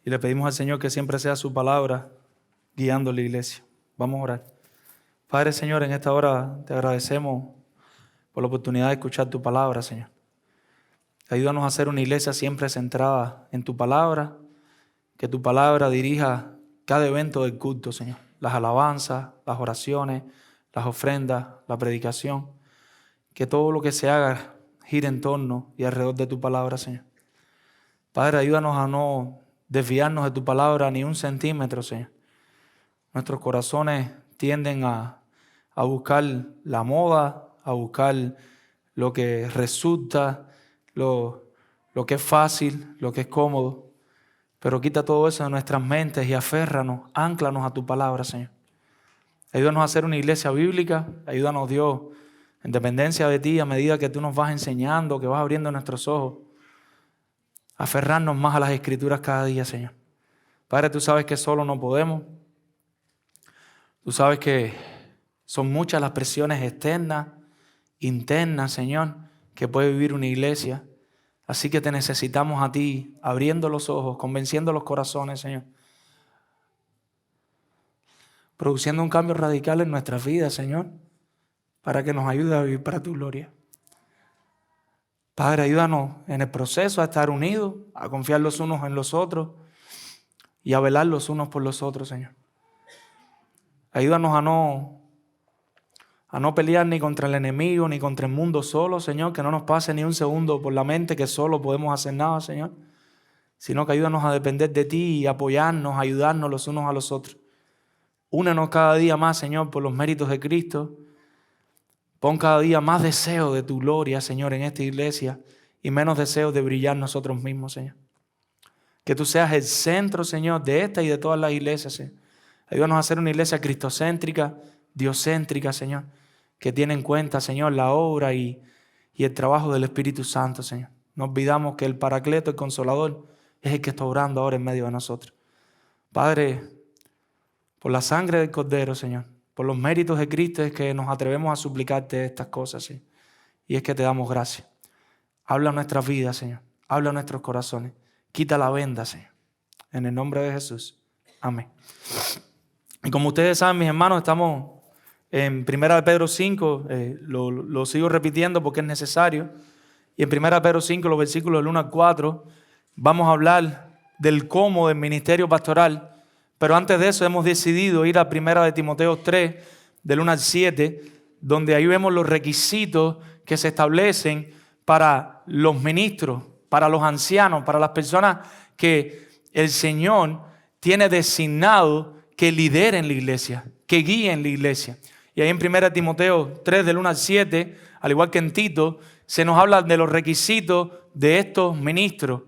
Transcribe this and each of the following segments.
Y le pedimos al Señor que siempre sea su palabra guiando la iglesia. Vamos a orar. Padre, Señor, en esta hora te agradecemos por la oportunidad de escuchar tu palabra, Señor. Ayúdanos a ser una iglesia siempre centrada en tu palabra, que tu palabra dirija cada evento del culto, Señor. Las alabanzas, las oraciones, las ofrendas, la predicación. Que todo lo que se haga gire en torno y alrededor de tu palabra, Señor. Padre, ayúdanos a no desviarnos de tu palabra ni un centímetro, Señor. Nuestros corazones tienden a buscar la moda, a buscar lo que resulta, lo que es fácil, lo que es cómodo. Pero quita todo eso de nuestras mentes y aférranos, ánclanos a tu palabra, Señor. Ayúdanos a ser una iglesia bíblica. Ayúdanos, Dios, en dependencia de ti, a medida que tú nos vas enseñando, que vas abriendo nuestros ojos, a aferrarnos más a las Escrituras cada día, Señor. Padre, tú sabes que solo no podemos. Tú sabes que son muchas las presiones externas, internas, Señor, que puede vivir una iglesia. Así que te necesitamos a ti, abriendo los ojos, convenciendo los corazones, Señor. Produciendo un cambio radical en nuestras vidas, Señor, para que nos ayude a vivir para tu gloria. Padre, ayúdanos en el proceso a estar unidos, a confiar los unos en los otros y a velar los unos por los otros, Señor. Ayúdanos a no pelear ni contra el enemigo, ni contra el mundo solo, Señor, que no nos pase ni un segundo por la mente que solo podemos hacer nada, Señor, sino que ayúdanos a depender de ti y apoyarnos, ayudarnos los unos a los otros. Únenos cada día más, Señor, por los méritos de Cristo. Pon cada día más deseo de tu gloria, Señor, en esta iglesia y menos deseo de brillar nosotros mismos, Señor. Que tú seas el centro, Señor, de esta y de todas las iglesias, Señor. Ayúdanos a ser una iglesia cristocéntrica, diocéntrica, Señor, que tiene en cuenta, Señor, la obra y el trabajo del Espíritu Santo, Señor. No olvidamos que el Paracleto, el Consolador, es el que está obrando ahora en medio de nosotros. Padre, por la sangre del Cordero, Señor, por los méritos de Cristo es que nos atrevemos a suplicarte estas cosas, Señor. Y es que te damos gracias. Habla nuestras vidas, Señor. Habla nuestros corazones. Quita la venda, Señor. En el nombre de Jesús. Amén. Y como ustedes saben, mis hermanos, estamos en 1 Pedro 5. Lo sigo repitiendo porque es necesario. Y en 1 Pedro 5, los versículos del 1 al 4, vamos a hablar del cómo del ministerio pastoral. Pero antes de eso hemos decidido ir a 1 de Timoteo 3, del 1 al 7, donde ahí vemos los requisitos que se establecen para los ministros, para los ancianos, para las personas que el Señor tiene designado que lideren la iglesia, que guíen la iglesia. Y ahí en 1 Timoteo 3, del 1 al 7, al igual que en Tito, se nos habla de los requisitos de estos ministros.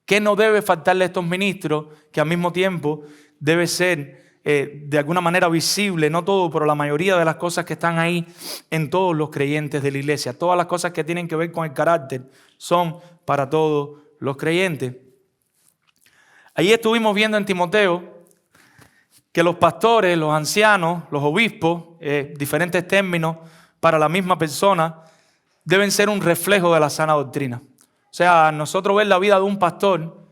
¿Qué no debe faltarle a estos ministros? Que al mismo tiempo debe ser de alguna manera visible, no todo, pero la mayoría de las cosas que están ahí en todos los creyentes de la iglesia. Todas las cosas que tienen que ver con el carácter son para todos los creyentes. Ahí estuvimos viendo en Timoteo que los pastores, los ancianos, los obispos, diferentes términos para la misma persona, deben ser un reflejo de la sana doctrina. O sea, nosotros ver la vida de un pastor,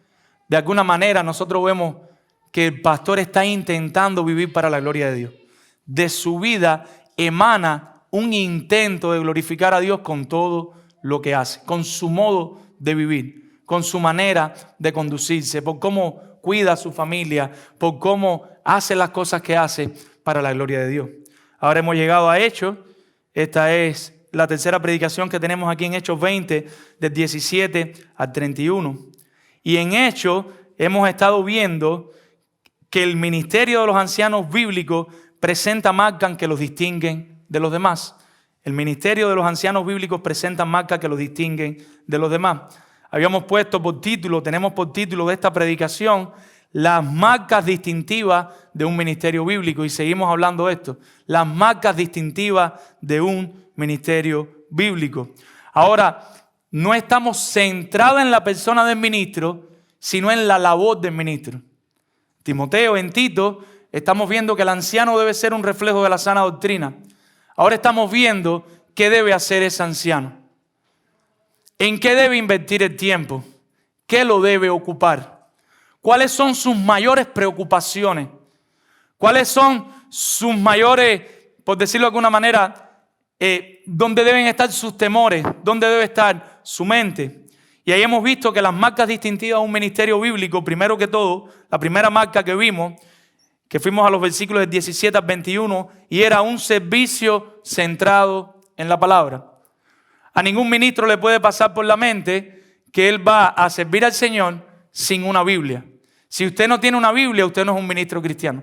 de alguna manera nosotros vemos que el pastor está intentando vivir para la gloria de Dios. De su vida emana un intento de glorificar a Dios con todo lo que hace, con su modo de vivir, con su manera de conducirse, por cómo cuida a su familia, por cómo hace las cosas que hace para la gloria de Dios. Ahora hemos llegado a Hechos. Esta es la tercera predicación que tenemos aquí en Hechos 20, del 17 al 31. Y en Hechos hemos estado viendo que el ministerio de los ancianos bíblicos presenta marcas que los distinguen de los demás. El ministerio de los ancianos bíblicos presenta marcas que los distinguen de los demás. Habíamos puesto por título, tenemos por título de esta predicación, las marcas distintivas de un ministerio bíblico. Y seguimos hablando de esto, las marcas distintivas de un ministerio bíblico. Ahora, no estamos centrados en la persona del ministro, sino en la labor del ministro. Timoteo, en Tito, estamos viendo que el anciano debe ser un reflejo de la sana doctrina. Ahora estamos viendo qué debe hacer ese anciano. ¿En qué debe invertir el tiempo? ¿Qué lo debe ocupar? ¿Cuáles son sus mayores preocupaciones? ¿Cuáles son sus mayores, por decirlo de alguna manera, dónde deben estar sus temores? ¿Dónde debe estar su mente? Y ahí hemos visto que las marcas distintivas de un ministerio bíblico, primero que todo, la primera marca que vimos, que fuimos a los versículos del 17 al 21, y era un servicio centrado en la palabra. A ningún ministro le puede pasar por la mente que él va a servir al Señor sin una Biblia. Si usted no tiene una Biblia, usted no es un ministro cristiano.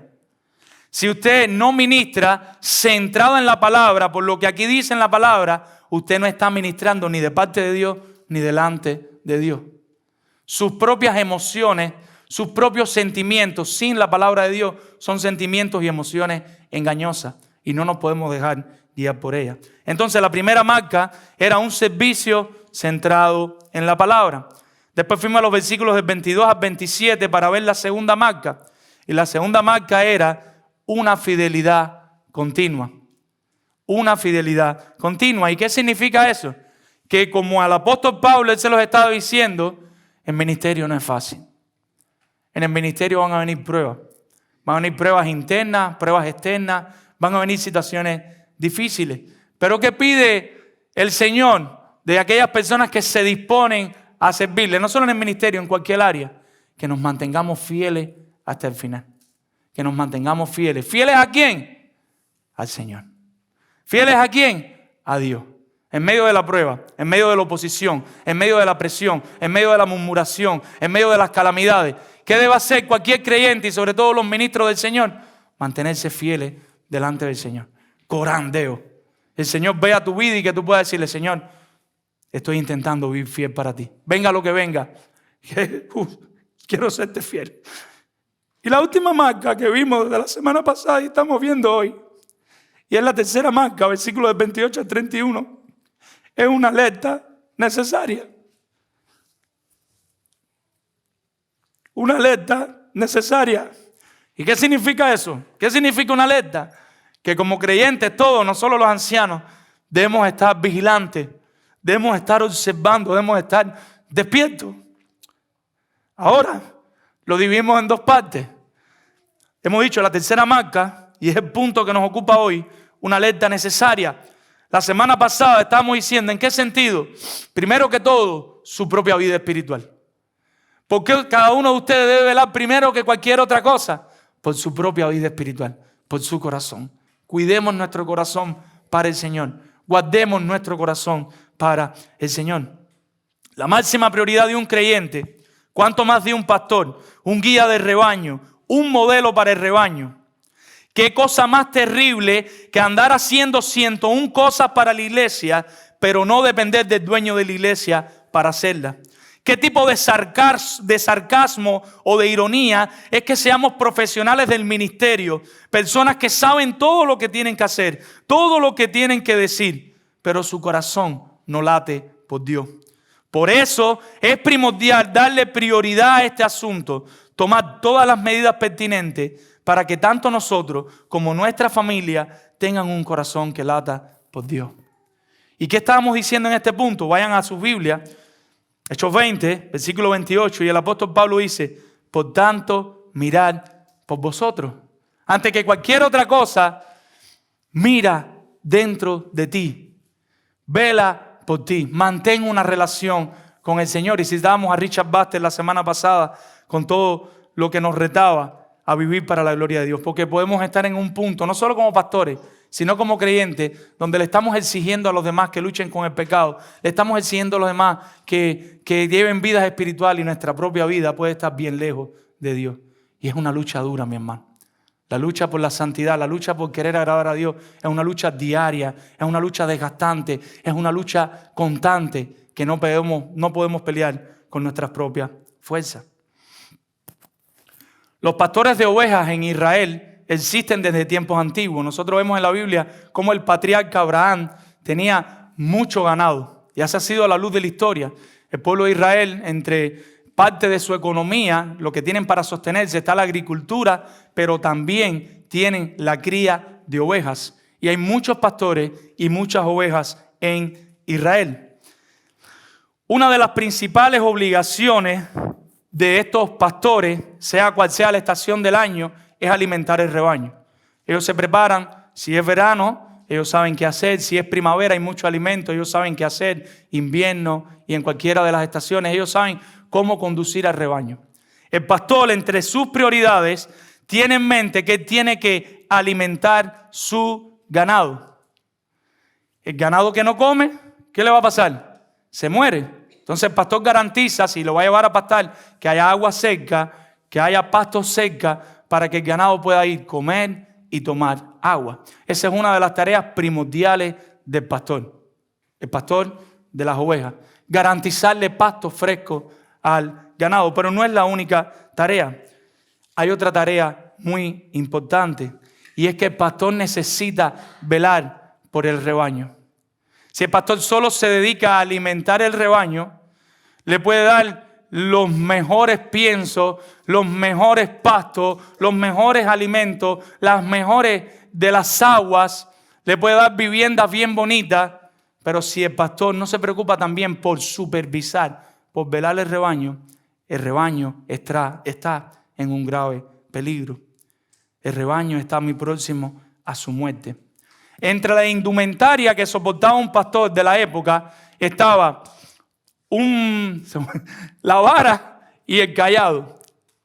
Si usted no ministra centrado en la palabra, por lo que aquí dice en la palabra, usted no está ministrando ni de parte de Dios ni delante de Dios. Sus propias emociones, sus propios sentimientos sin la palabra de Dios son sentimientos y emociones engañosas y no nos podemos dejar guiar por ellas. Entonces la primera marca era un servicio centrado en la palabra. Después fuimos a los versículos del 22 al 27 para ver la segunda marca. Y la segunda marca era una fidelidad continua. Una fidelidad continua. ¿Y qué significa eso? Que como al apóstol Pablo, él se los estaba diciendo, el ministerio no es fácil. En el ministerio van a venir pruebas. Van a venir pruebas internas, pruebas externas, van a venir situaciones difíciles. Pero ¿qué pide el Señor de aquellas personas que se disponen a servirle? No solo en el ministerio, en cualquier área. Que nos mantengamos fieles hasta el final. Que nos mantengamos fieles. ¿Fieles a quién? Al Señor. ¿Fieles a quién? A Dios. En medio de la prueba, en medio de la oposición, en medio de la presión, en medio de la murmuración, en medio de las calamidades. ¿Qué debe hacer cualquier creyente y sobre todo los ministros del Señor? Mantenerse fieles delante del Señor. Corandeo. El Señor vea tu vida y que tú puedas decirle, Señor, estoy intentando vivir fiel para ti. Venga lo que venga. Quiero serte fiel. Y la última marca que vimos de la semana pasada y estamos viendo hoy, y es la tercera marca, versículos del 28 al 31, es una alerta necesaria. Una alerta necesaria. ¿Y qué significa eso? ¿Qué significa una alerta? Que como creyentes todos, no solo los ancianos, debemos estar vigilantes, debemos estar observando, debemos estar despiertos. Ahora, lo dividimos en dos partes. Hemos dicho la tercera marca, y es el punto que nos ocupa hoy, una alerta necesaria. La semana pasada estábamos diciendo, ¿en qué sentido? Primero que todo, su propia vida espiritual. Porque cada uno de ustedes debe velar primero que cualquier otra cosa por su propia vida espiritual, por su corazón. Cuidemos nuestro corazón para el Señor. Guardemos nuestro corazón para el Señor. La máxima prioridad de un creyente, cuanto más de un pastor, un guía de rebaño, un modelo para el rebaño. Qué cosa más terrible que andar haciendo 101 cosas para la iglesia, pero no depender del dueño de la iglesia para hacerla. ¿Qué tipo de sarcasmo o de ironía es que seamos profesionales del ministerio? Personas que saben todo lo que tienen que hacer, todo lo que tienen que decir, pero su corazón no late por Dios. Por eso es primordial darle prioridad a este asunto, tomar todas las medidas pertinentes para que tanto nosotros como nuestra familia tengan un corazón que lata por Dios. ¿Y qué estábamos diciendo en este punto? Vayan a sus Biblias. Hechos 20, versículo 28, y el apóstol Pablo dice, por tanto, mirad por vosotros. Antes que cualquier otra cosa, mira dentro de ti. Vela por ti. Mantén una relación con el Señor. Y citábamos a Richard Baxter la semana pasada con todo lo que nos retaba a vivir para la gloria de Dios. Porque podemos estar en un punto, no solo como pastores, sino como creyentes, donde le estamos exigiendo a los demás que luchen con el pecado. Le estamos exigiendo a los demás que lleven vidas espirituales y nuestra propia vida puede estar bien lejos de Dios. Y es una lucha dura, mi hermano. La lucha por la santidad, la lucha por querer agradar a Dios es una lucha diaria, es una lucha desgastante, es una lucha constante que no podemos pelear con nuestras propias fuerzas. Los pastores de ovejas en Israel existen desde tiempos antiguos. Nosotros vemos en la Biblia cómo el patriarca Abraham tenía mucho ganado. Y esa ha sido la luz de la historia. El pueblo de Israel, entre parte de su economía, lo que tienen para sostenerse está la agricultura, pero también tienen la cría de ovejas. Y hay muchos pastores y muchas ovejas en Israel. Una de las principales obligaciones de estos pastores, sea cual sea la estación del año, es alimentar el rebaño. Ellos se preparan, si es verano, ellos saben qué hacer. Si es primavera, hay mucho alimento, ellos saben qué hacer. Invierno y en cualquiera de las estaciones, ellos saben cómo conducir al rebaño. El pastor, entre sus prioridades, tiene en mente que tiene que alimentar su ganado. El ganado que no come, ¿qué le va a pasar? Se muere. Entonces el pastor garantiza, si lo va a llevar a pastar, que haya agua cerca, que haya pasto cerca, para que el ganado pueda ir a comer y tomar agua. Esa es una de las tareas primordiales del pastor. El pastor de las ovejas. Garantizarle pasto fresco al ganado. Pero no es la única tarea. Hay otra tarea muy importante. Y es que el pastor necesita velar por el rebaño. Si el pastor solo se dedica a alimentar el rebaño, le puede dar los mejores piensos, los mejores pastos, los mejores alimentos, las mejores de las aguas, le puede dar viviendas bien bonitas, pero si el pastor no se preocupa también por supervisar, por velar el rebaño está en un grave peligro. El rebaño está muy próximo a su muerte. Entre la indumentaria que soportaba un pastor de la época estaba la vara y el cayado.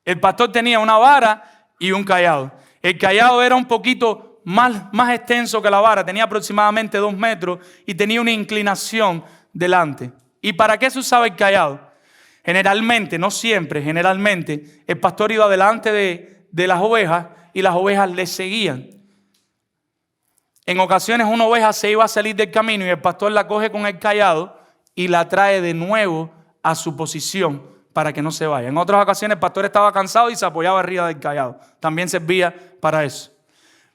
El pastor tenía una vara y un cayado. El cayado era un poquito más extenso que la vara, tenía aproximadamente 2 metros y tenía una inclinación delante. ¿Y para qué se usaba el cayado? Generalmente, no siempre, generalmente, el pastor iba delante de las ovejas y las ovejas le seguían. En ocasiones una oveja se iba a salir del camino y el pastor la coge con el cayado y la trae de nuevo a su posición para que no se vaya. En otras ocasiones el pastor estaba cansado y se apoyaba arriba del cayado. También servía para eso.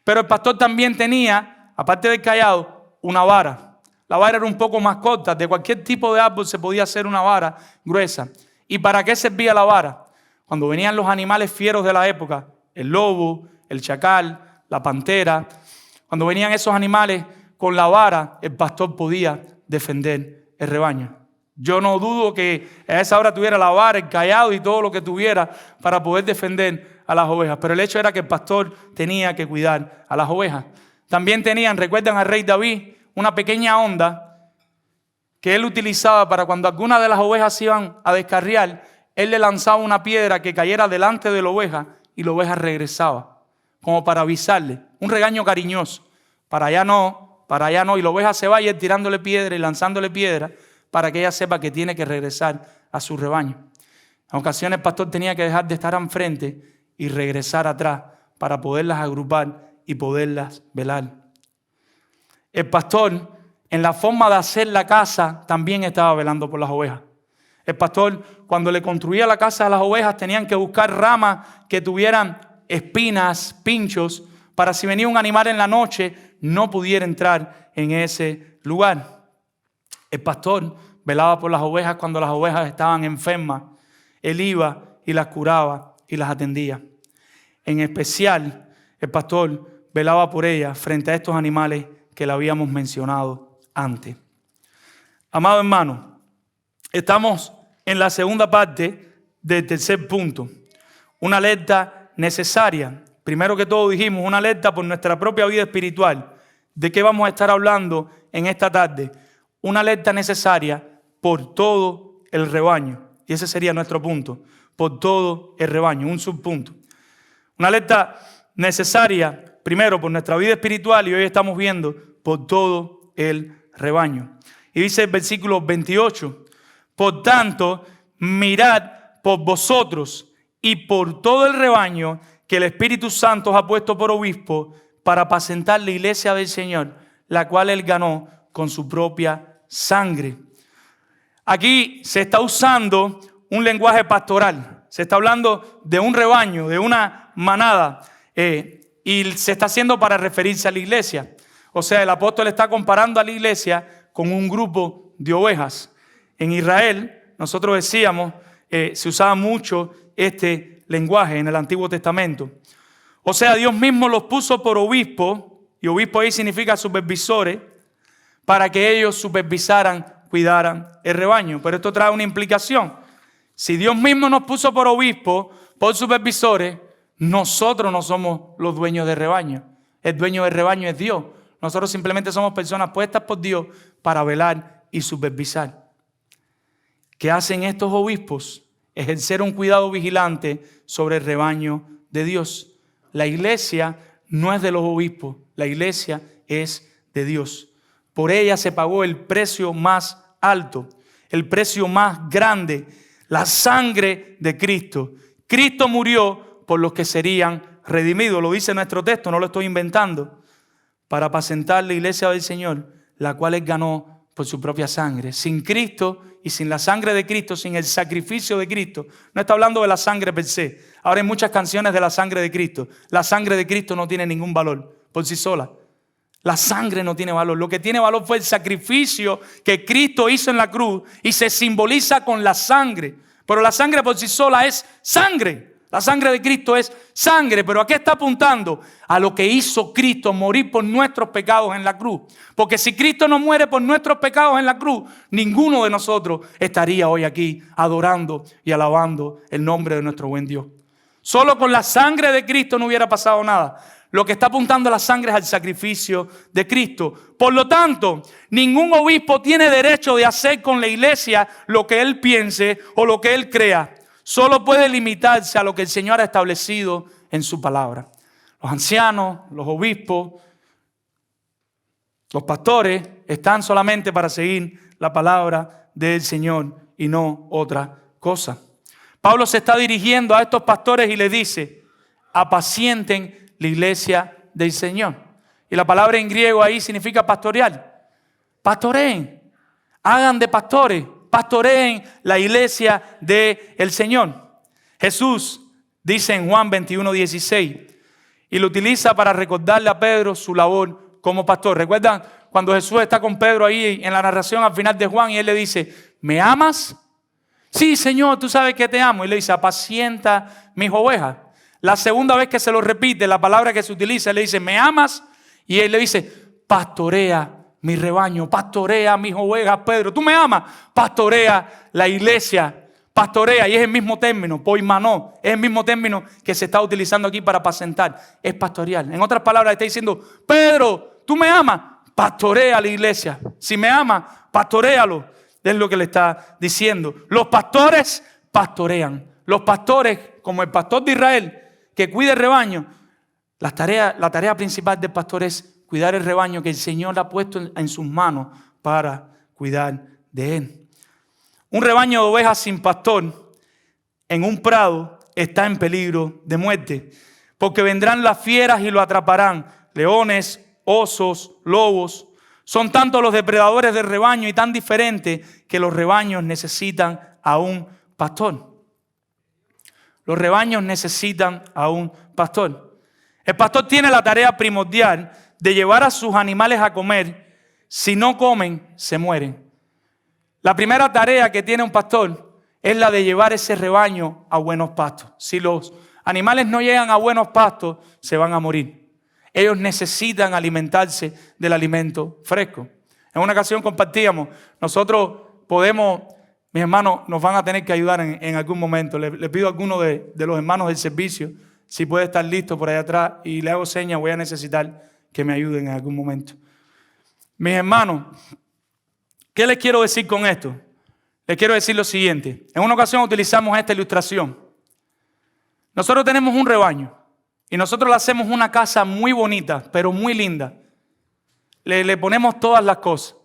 Pero el pastor también tenía, aparte del cayado, una vara. La vara era un poco más corta. De cualquier tipo de árbol se podía hacer una vara gruesa. ¿Y para qué servía la vara? Cuando venían los animales fieros de la época, el lobo, el chacal, la pantera, cuando venían esos animales con la vara, el pastor podía defender el rebaño. Yo no dudo que a esa hora tuviera la vara, el cayado y todo lo que tuviera para poder defender a las ovejas. Pero el hecho era que el pastor tenía que cuidar a las ovejas. También tenían, recuerdan al rey David, una pequeña honda que él utilizaba para cuando algunas de las ovejas se iban a descarriar, él le lanzaba una piedra que cayera delante de la oveja y la oveja regresaba, como para avisarle, un regaño cariñoso. Para allá no, y la oveja se va y él tirándole piedra y lanzándole piedra para que ella sepa que tiene que regresar a su rebaño. En ocasiones el pastor tenía que dejar de estar enfrente y regresar atrás para poderlas agrupar y poderlas velar. El pastor, en la forma de hacer la casa, también estaba velando por las ovejas. El pastor, cuando le construía la casa a las ovejas, tenían que buscar ramas que tuvieran espinas, pinchos, para si venía un animal en la noche, no pudiera entrar en ese lugar. El pastor velaba por las ovejas cuando las ovejas estaban enfermas. Él iba y las curaba y las atendía. En especial, el pastor velaba por ellas frente a estos animales que le habíamos mencionado antes. Amado hermano, estamos en la segunda parte del tercer punto. Una alerta necesaria. Primero que todo dijimos, una alerta por nuestra propia vida espiritual. ¿De qué vamos a estar hablando en esta tarde? Una alerta necesaria por todo el rebaño. Y ese sería nuestro punto. Por todo el rebaño, un subpunto. Una alerta necesaria, primero, por nuestra vida espiritual y hoy estamos viendo por todo el rebaño. Y dice el versículo 28, por tanto, mirad por vosotros y por todo el rebaño que el Espíritu Santo os ha puesto por obispo para apacentar la iglesia del Señor, la cual Él ganó con su propia sangre. Aquí se está usando un lenguaje pastoral. Se está hablando de un rebaño, de una manada, y se está haciendo para referirse a la iglesia. O sea, el apóstol está comparando a la iglesia con un grupo de ovejas. En Israel, nosotros decíamos, se usaba mucho este lenguaje en el Antiguo Testamento. O sea, Dios mismo los puso por obispo, y obispo ahí significa supervisores, para que ellos supervisaran, cuidaran el rebaño. Pero esto trae una implicación. Si Dios mismo nos puso por obispos, por supervisores, nosotros no somos los dueños del rebaño. El dueño del rebaño es Dios. Nosotros simplemente somos personas puestas por Dios para velar y supervisar. ¿Qué hacen estos obispos? Ejercer un cuidado vigilante sobre el rebaño de Dios. La iglesia no es de los obispos, la iglesia es de Dios. Por ella se pagó el precio más alto, el precio más grande, la sangre de Cristo. Cristo murió por los que serían redimidos, lo dice nuestro texto, no lo estoy inventando, para apacentar la iglesia del Señor, la cual Él ganó por su propia sangre. Sin Cristo y sin la sangre de Cristo, sin el sacrificio de Cristo, no está hablando de la sangre per se. Ahora hay muchas canciones de la sangre de Cristo. La sangre de Cristo no tiene ningún valor por sí sola. La sangre no tiene valor. Lo que tiene valor fue el sacrificio que Cristo hizo en la cruz y se simboliza con la sangre. Pero la sangre por sí sola es sangre. La sangre de Cristo es sangre. ¿Pero a qué está apuntando? A lo que hizo Cristo, morir por nuestros pecados en la cruz. Porque si Cristo no muere por nuestros pecados en la cruz, ninguno de nosotros estaría hoy aquí adorando y alabando el nombre de nuestro buen Dios. Solo con la sangre de Cristo no hubiera pasado nada. Lo que está apuntando la sangre es al sacrificio de Cristo. Por lo tanto, ningún obispo tiene derecho de hacer con la iglesia lo que él piense o lo que él crea. Solo puede limitarse a lo que el Señor ha establecido en su palabra. Los ancianos, los obispos, los pastores están solamente para seguir la palabra del Señor y no otra cosa. Pablo se está dirigiendo a estos pastores y les dice: apacienten la iglesia del Señor. Y la palabra en griego ahí significa pastorear. Pastoreen, hagan de pastores, pastoreen la iglesia del Señor. Jesús dice en Juan 21:16 y lo utiliza para recordarle a Pedro su labor como pastor. ¿Recuerdan cuando Jesús está con Pedro ahí en la narración al final de Juan y él le dice: ¿me amas? Sí, Señor, tú sabes que te amo. Y le dice: apacienta mis ovejas. La segunda vez que se lo repite, la palabra que se utiliza, le dice: ¿me amas? Y él le dice: pastorea mi rebaño, pastorea mis ovejas, Pedro. ¿Tú me amas? Pastorea la iglesia, pastorea. Y es el mismo término, poimanó, es el mismo término que se está utilizando aquí para apacentar, es pastorear. En otras palabras, está diciendo: Pedro, ¿tú me amas? Pastorea la iglesia. Si me amas, pastoréalo. Es lo que le está diciendo. Los pastores pastorean. Los pastores, como el pastor de Israel, que cuida el rebaño, la tarea principal del pastor es cuidar el rebaño que el Señor ha puesto en sus manos para cuidar de él. Un rebaño de ovejas sin pastor en un prado está en peligro de muerte, porque vendrán las fieras y lo atraparán, leones, osos, lobos. Son tantos los depredadores del rebaño y tan diferentes que los rebaños necesitan a un pastor. Los rebaños necesitan a un pastor. El pastor tiene la tarea primordial de llevar a sus animales a comer. Si no comen, se mueren. La primera tarea que tiene un pastor es la de llevar ese rebaño a buenos pastos. Si los animales no llegan a buenos pastos, se van a morir. Ellos necesitan alimentarse del alimento fresco. En una ocasión compartíamos, nosotros podemos, mis hermanos nos van a tener que ayudar en algún momento. Le pido a alguno de los hermanos del servicio si puede estar listo por allá atrás y le hago señas, voy a necesitar que me ayuden en algún momento. Mis hermanos, ¿qué les quiero decir con esto? Les quiero decir lo siguiente. En una ocasión utilizamos esta ilustración. Nosotros tenemos un rebaño y nosotros le hacemos una casa muy bonita, pero muy linda. Le ponemos todas las cosas.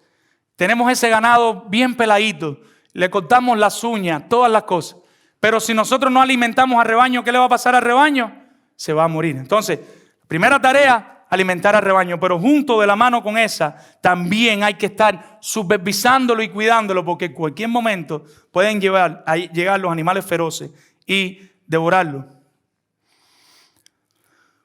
Tenemos ese ganado bien peladito. Le cortamos las uñas, todas las cosas. Pero si nosotros no alimentamos al rebaño, ¿qué le va a pasar al rebaño? Se va a morir. Entonces, primera tarea, alimentar al rebaño. Pero junto de la mano con esa, también hay que estar supervisándolo y cuidándolo, porque en cualquier momento pueden llegar los animales feroces y devorarlo.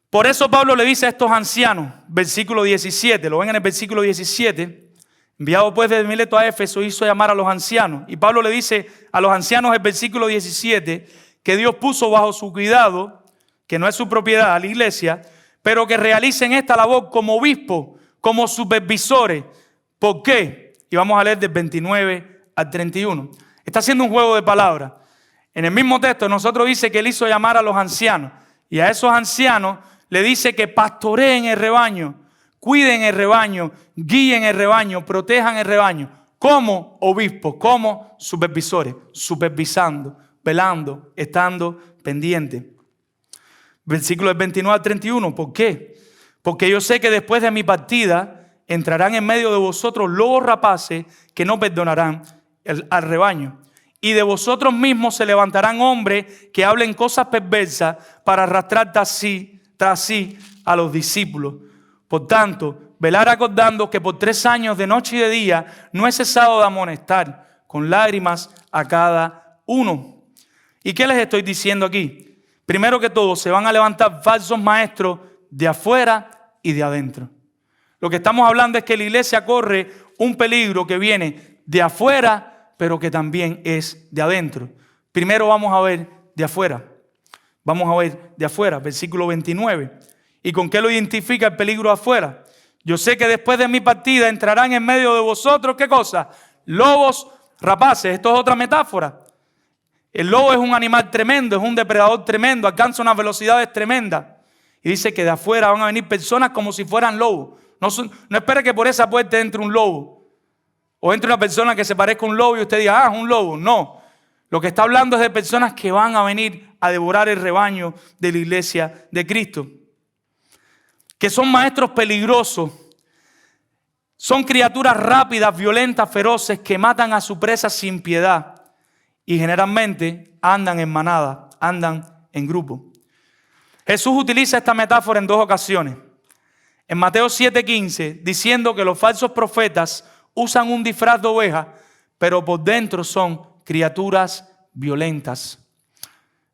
Por eso Pablo le dice a estos ancianos, versículo 17, lo ven en el versículo 17, enviado pues de Mileto a Éfeso, hizo llamar a los ancianos. Y Pablo le dice a los ancianos en el versículo 17 que Dios puso bajo su cuidado, que no es su propiedad, a la iglesia, pero que realicen esta labor como obispos, como supervisores. ¿Por qué? Y vamos a leer del 29 al 31. Está haciendo un juego de palabras. En el mismo texto nosotros dice que Él hizo llamar a los ancianos. Y a esos ancianos le dice que pastoreen el rebaño, cuiden el rebaño, guíen el rebaño, protejan el rebaño. Como obispos, como supervisores, supervisando, velando, estando pendientes. Versículos 29 al 31. ¿Por qué? Porque yo sé que después de mi partida entrarán en medio de vosotros lobos rapaces que no perdonarán al rebaño. Y de vosotros mismos se levantarán hombres que hablen cosas perversas para arrastrar tras sí a los discípulos. Por tanto, velar acordando que por 3 años de noche y de día no he cesado de amonestar con lágrimas a cada uno. ¿Y qué les estoy diciendo aquí? Primero que todo, se van a levantar falsos maestros de afuera y de adentro. Lo que estamos hablando es que la iglesia corre un peligro que viene de afuera, pero que también es de adentro. Primero vamos a ver de afuera. Vamos a ver de afuera, versículo 29. ¿Y con qué lo identifica el peligro de afuera? Yo sé que después de mi partida entrarán en medio de vosotros, ¿qué cosa? Lobos rapaces. Esto es otra metáfora. El lobo es un animal tremendo, es un depredador tremendo, alcanza unas velocidades tremendas. Y dice que de afuera van a venir personas como si fueran lobos. No espere que por esa puerta entre un lobo. O entre una persona que se parezca a un lobo y usted diga, es un lobo. No. Lo que está hablando es de personas que van a venir a devorar el rebaño de la iglesia de Cristo. Que son maestros peligrosos. Son criaturas rápidas, violentas, feroces, que matan a su presa sin piedad. Y generalmente andan en manada, andan en grupo. Jesús utiliza esta metáfora en 2 ocasiones. En Mateo 7:15, diciendo que los falsos profetas usan un disfraz de oveja, pero por dentro son criaturas violentas.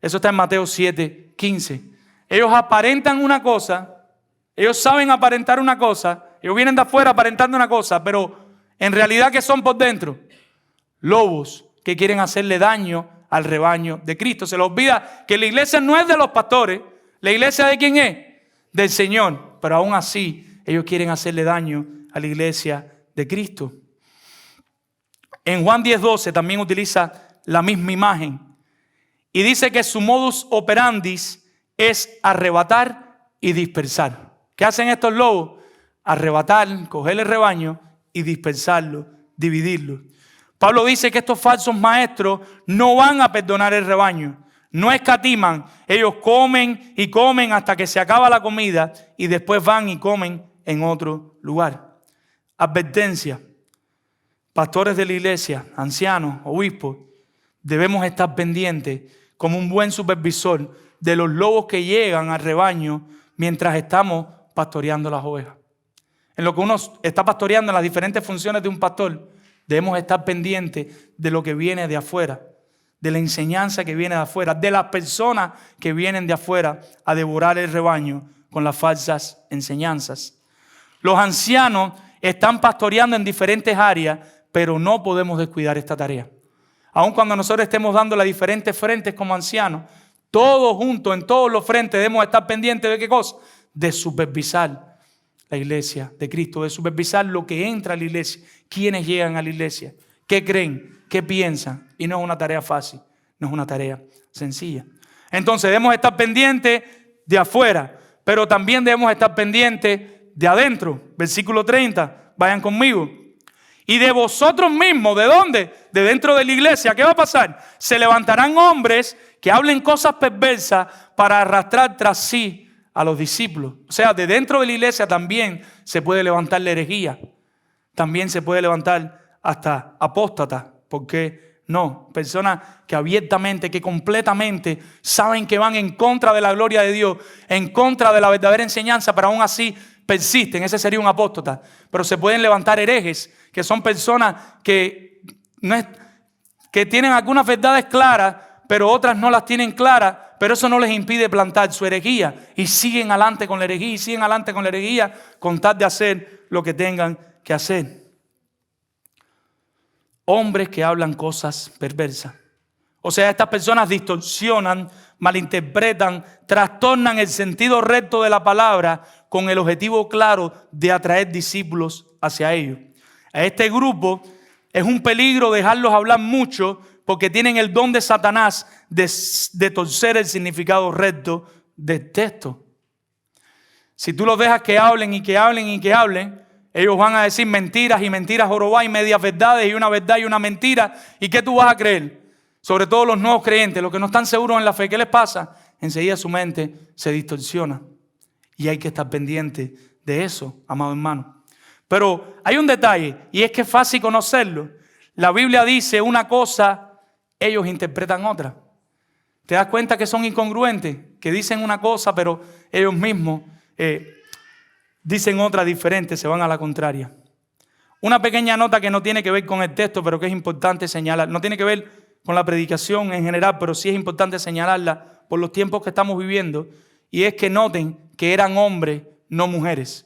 Eso está en Mateo 7:15. Ellos aparentan una cosa, ellos saben aparentar una cosa, ellos vienen de afuera aparentando una cosa, pero en realidad, ¿qué son por dentro? Lobos que quieren hacerle daño al rebaño de Cristo. Se les olvida que la iglesia no es de los pastores. ¿La iglesia de quién es? Del Señor. Pero aún así, ellos quieren hacerle daño a la iglesia de Cristo. En Juan 10:12 también utiliza la misma imagen. Y dice que su modus operandi es arrebatar y dispersar. ¿Qué hacen estos lobos? Arrebatar, coger el rebaño y dispersarlo, dividirlo. Pablo dice que estos falsos maestros no van a perdonar el rebaño. No escatiman. Ellos comen y comen hasta que se acaba la comida y después van y comen en otro lugar. Advertencia. Pastores de la iglesia, ancianos, obispos, debemos estar pendientes como un buen supervisor de los lobos que llegan al rebaño mientras estamos pastoreando las ovejas. En lo que uno está pastoreando, en las diferentes funciones de un pastor, debemos estar pendientes de lo que viene de afuera, de la enseñanza que viene de afuera, de las personas que vienen de afuera a devorar el rebaño con las falsas enseñanzas. Los ancianos están pastoreando en diferentes áreas, pero no podemos descuidar esta tarea. Aun cuando nosotros estemos dando las diferentes frentes como ancianos, todos juntos, en todos los frentes, debemos estar pendientes de ¿qué cosa? De supervisar la iglesia de Cristo, de supervisar lo que entra a la iglesia, quiénes llegan a la iglesia, qué creen, qué piensan. Y no es una tarea fácil, no es una tarea sencilla. Entonces debemos estar pendientes de afuera, pero también debemos estar pendientes de adentro. Versículo 30, vayan conmigo. Y de vosotros mismos, ¿de dónde? De dentro de la iglesia. ¿Qué va a pasar? Se levantarán hombres que hablen cosas perversas para arrastrar tras sí a los discípulos. O sea, de dentro de la iglesia también se puede levantar la herejía. También se puede levantar hasta apóstatas. ¿Por qué no? Personas que abiertamente, que completamente saben que van en contra de la gloria de Dios, en contra de la verdadera enseñanza, pero aún así persisten. Ese sería un apóstata. Pero se pueden levantar herejes, que son personas que tienen algunas verdades claras, pero otras no las tienen claras, pero eso no les impide plantar su herejía y siguen adelante con la herejía y siguen adelante con la herejía con tal de hacer lo que tengan que hacer. Hombres que hablan cosas perversas. O sea, estas personas distorsionan, malinterpretan, trastornan el sentido recto de la palabra con el objetivo claro de atraer discípulos hacia ellos. A este grupo es un peligro dejarlos hablar mucho porque tienen el don de Satanás de torcer el significado recto del texto. Si tú los dejas que hablen y que hablen y que hablen, ellos van a decir mentiras y mentiras jorobadas y medias verdades y una verdad y una mentira. ¿Y qué tú vas a creer? Sobre todo los nuevos creyentes, los que no están seguros en la fe. ¿Qué les pasa? Enseguida su mente se distorsiona. Y hay que estar pendiente de eso, amado hermano. Pero hay un detalle, y es que es fácil conocerlo. La Biblia dice una cosa, ellos interpretan otra. ¿Te das cuenta que son incongruentes? Que dicen una cosa, pero ellos mismos dicen otra diferente, se van a la contraria. Una pequeña nota que no tiene que ver con el texto, pero que es importante señalar. No tiene que ver con la predicación en general, pero sí es importante señalarla por los tiempos que estamos viviendo. Y es que noten que eran hombres, no mujeres.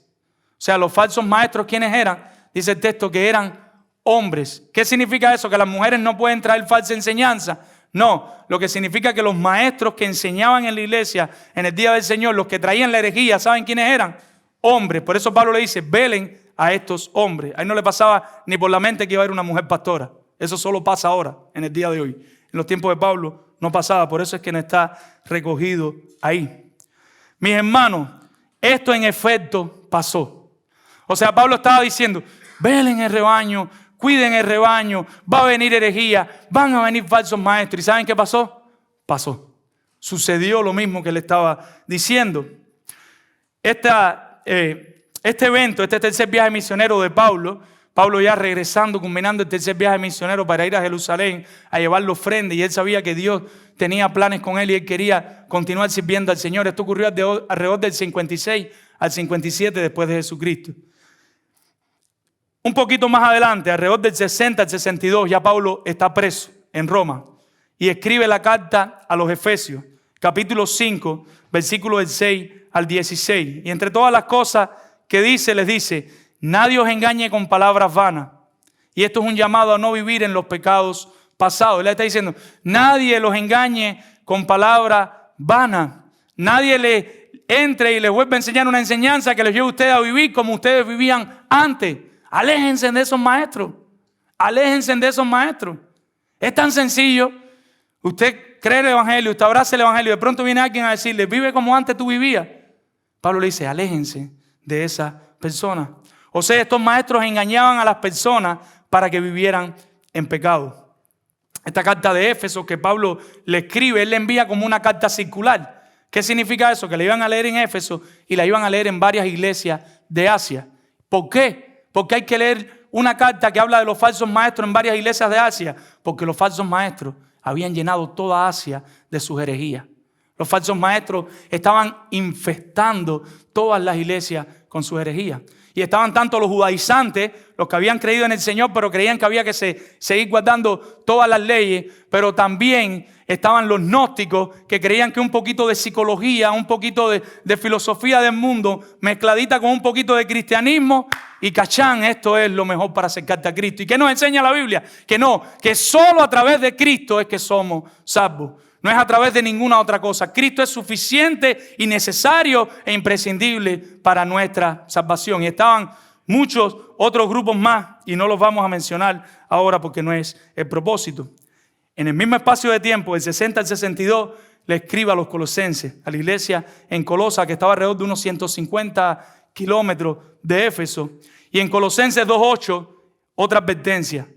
O sea, los falsos maestros, ¿quiénes eran? Dice el texto que eran hombres. ¿Qué significa eso? ¿Que las mujeres no pueden traer falsa enseñanza? No, lo que significa que los maestros que enseñaban en la iglesia en el día del Señor, los que traían la herejía, ¿saben quiénes eran? Hombres. Por eso Pablo le dice, velen a estos hombres. A él no le pasaba ni por la mente que iba a haber una mujer pastora. Eso solo pasa ahora, en el día de hoy. En los tiempos de Pablo no pasaba, por eso es que no está recogido ahí. Mis hermanos, esto en efecto pasó. O sea, Pablo estaba diciendo, velen el rebaño, cuiden el rebaño, va a venir herejía, van a venir falsos maestros. ¿Y saben qué pasó? Pasó. Sucedió lo mismo que le estaba diciendo. Este evento, este tercer viaje misionero de Pablo ya regresando, culminando el tercer viaje misionero para ir a Jerusalén a llevar la ofrenda, y él sabía que Dios tenía planes con él y él quería continuar sirviendo al Señor. Esto ocurrió alrededor del 56 al 57 después de Jesucristo. Un poquito más adelante, alrededor del 60 al 62, ya Pablo está preso en Roma y escribe la carta a los Efesios, capítulo 5, versículos del 6 al 16. Y entre todas las cosas que dice, les dice, nadie os engañe con palabras vanas. Y esto es un llamado a no vivir en los pecados pasados. Él está diciendo, nadie los engañe con palabras vanas. Nadie le entre y les vuelva a enseñar una enseñanza que les lleve a ustedes a vivir como ustedes vivían antes. Aléjense de esos maestros. Aléjense de esos maestros. Es tan sencillo. Usted cree el evangelio, usted abraza el evangelio. De pronto viene alguien a decirle, vive como antes tú vivías. Pablo le dice, aléjense de esas personas. O sea, estos maestros engañaban a las personas para que vivieran en pecado. Esta carta de Éfeso que Pablo le escribe, él le envía como una carta circular. ¿Qué significa eso? Que la iban a leer en Éfeso y la iban a leer en varias iglesias de Asia. ¿Por qué? Porque hay que leer una carta que habla de los falsos maestros en varias iglesias de Asia. Porque los falsos maestros habían llenado toda Asia de sus herejías. Los falsos maestros estaban infestando todas las iglesias con sus herejías. Y estaban tanto los judaizantes, los que habían creído en el Señor, pero creían que había que seguir guardando todas las leyes. Pero también estaban los gnósticos, que creían que un poquito de psicología, un poquito de filosofía del mundo, mezcladita con un poquito de cristianismo, y cachán, esto es lo mejor para acercarte a Cristo. ¿Y qué nos enseña la Biblia? Que no, que solo a través de Cristo es que somos salvos. No es a través de ninguna otra cosa. Cristo es suficiente y necesario e imprescindible para nuestra salvación. Y estaban muchos otros grupos más y no los vamos a mencionar ahora porque no es el propósito. En el mismo espacio de tiempo, del 60 al 62, le escribe a los colosenses, a la iglesia en Colosa, que estaba alrededor de unos 150 kilómetros de Éfeso. Y en Colosenses 2:8, otra advertencia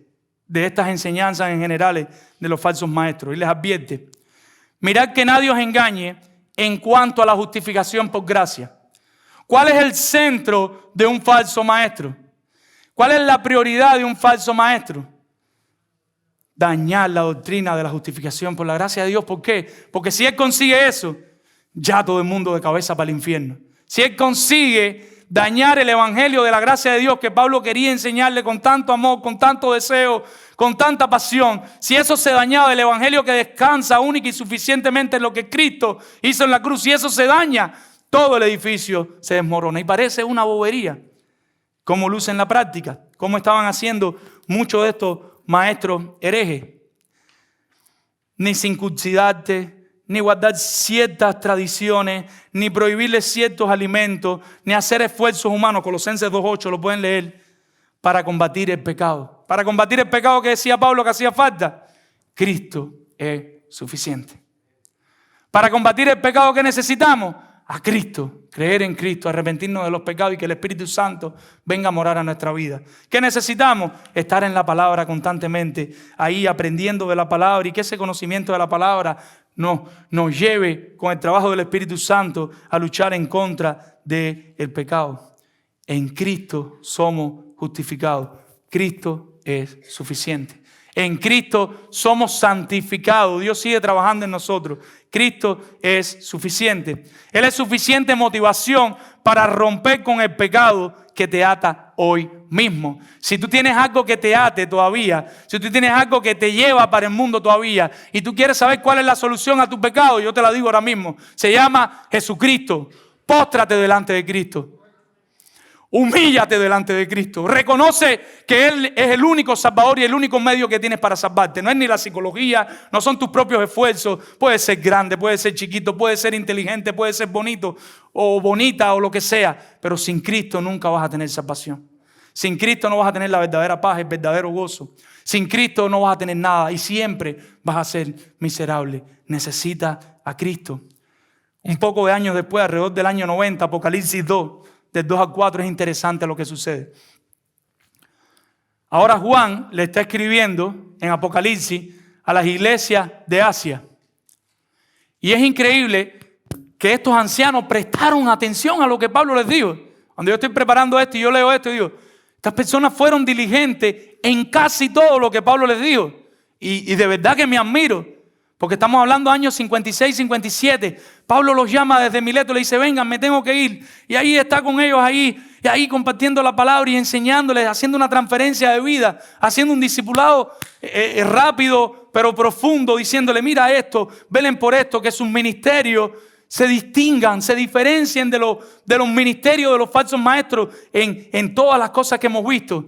de estas enseñanzas en generales de los falsos maestros. Y les advierte, mirad que nadie os engañe en cuanto a la justificación por gracia. ¿Cuál es el centro de un falso maestro? ¿Cuál es la prioridad de un falso maestro? Dañar la doctrina de la justificación por la gracia de Dios. ¿Por qué? Porque si él consigue eso, ya todo el mundo de cabeza para el infierno. Si él consigue dañar el evangelio de la gracia de Dios que Pablo quería enseñarle con tanto amor, con tanto deseo, con tanta pasión, si eso se dañaba, el evangelio que descansa única y suficientemente en lo que Cristo hizo en la cruz, si eso se daña, todo el edificio se desmorona. Y parece una bobería, como luce en la práctica, como estaban haciendo muchos de estos maestros herejes. Ni circuncidarte, ni guardar ciertas tradiciones, ni prohibirle ciertos alimentos, ni hacer esfuerzos humanos. Colosenses 2:8 lo pueden leer, para combatir el pecado. Para combatir el pecado, que decía Pablo que hacía falta, Cristo es suficiente. Para combatir el pecado, ¿qué necesitamos? A Cristo, creer en Cristo, arrepentirnos de los pecados y que el Espíritu Santo venga a morar a nuestra vida. ¿Qué necesitamos? Estar en la palabra constantemente, ahí aprendiendo de la palabra, y que ese conocimiento de la palabra nos lleve con el trabajo del Espíritu Santo a luchar en contra del pecado. En Cristo somos justificados. Cristo es suficiente. En Cristo somos santificados. Dios sigue trabajando en nosotros. Cristo es suficiente. Él es suficiente motivación para romper con el pecado que te ata hoy mismo. Si tú tienes algo que te ate todavía, si tú tienes algo que te lleva para el mundo todavía y tú quieres saber cuál es la solución a tu pecado, yo te la digo ahora mismo. Se llama Jesucristo. Póstrate delante de Cristo. Humíllate delante de Cristo. Reconoce que Él es el único salvador y el único medio que tienes para salvarte. No es ni la psicología, no son tus propios esfuerzos. Puede ser grande, puede ser chiquito, puede ser inteligente, puede ser bonito o bonita o lo que sea. Pero sin Cristo nunca vas a tener salvación. Sin Cristo no vas a tener la verdadera paz, el verdadero gozo. Sin Cristo no vas a tener nada y siempre vas a ser miserable. Necesitas a Cristo. Un poco de años después, alrededor del año 90, Apocalipsis 2, del 2 al 4, es interesante lo que sucede. Ahora Juan le está escribiendo en Apocalipsis a las iglesias de Asia. Y es increíble que estos ancianos prestaron atención a lo que Pablo les dijo. Cuando yo estoy preparando esto y yo leo esto, digo, estas personas fueron diligentes en casi todo lo que Pablo les dijo. Y de verdad que me admiro. Porque estamos hablando de años 56, 57. Pablo los llama desde Mileto, le dice, vengan, me tengo que ir. Y ahí está con ellos y ahí compartiendo la palabra y enseñándoles, haciendo una transferencia de vida, haciendo un discipulado rápido pero profundo, diciéndole, mira esto, velen por esto, que sus ministerios se distingan, se diferencien de los ministerios de los falsos maestros en todas las cosas que hemos visto.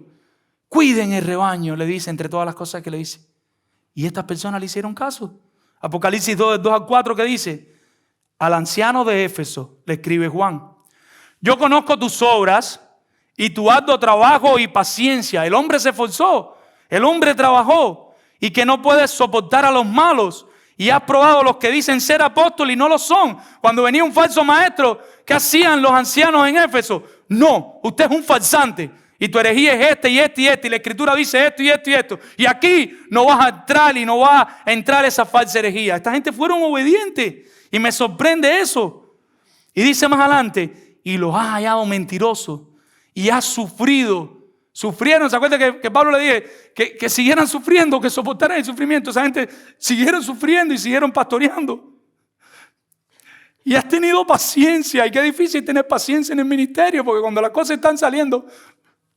Cuiden el rebaño, le dice, entre todas las cosas que le dice. Y estas personas le hicieron caso. Apocalipsis 2, 2 al 4, que dice, al anciano de Éfeso le escribe Juan, yo conozco tus obras y tu arduo trabajo y paciencia. El hombre se esforzó, el hombre trabajó y que no puedes soportar a los malos y has probado a los que dicen ser apóstoles y no lo son. Cuando venía un falso maestro, ¿qué hacían los ancianos en Éfeso? No, usted es un farsante. Y tu herejía es este y este y este. Y la Escritura dice esto y esto y esto. Y aquí no vas a entrar y no va a entrar esa falsa herejía. Esta gente fueron obedientes. Y me sorprende eso. Y dice más adelante, y los has hallado mentirosos. Y has sufrido. Sufrieron. ¿Se acuerdan que Pablo le dije que siguieran sufriendo, que soportaran el sufrimiento? Esa gente siguieron sufriendo y siguieron pastoreando. Y has tenido paciencia. Y qué difícil tener paciencia en el ministerio. Porque cuando las cosas están saliendo,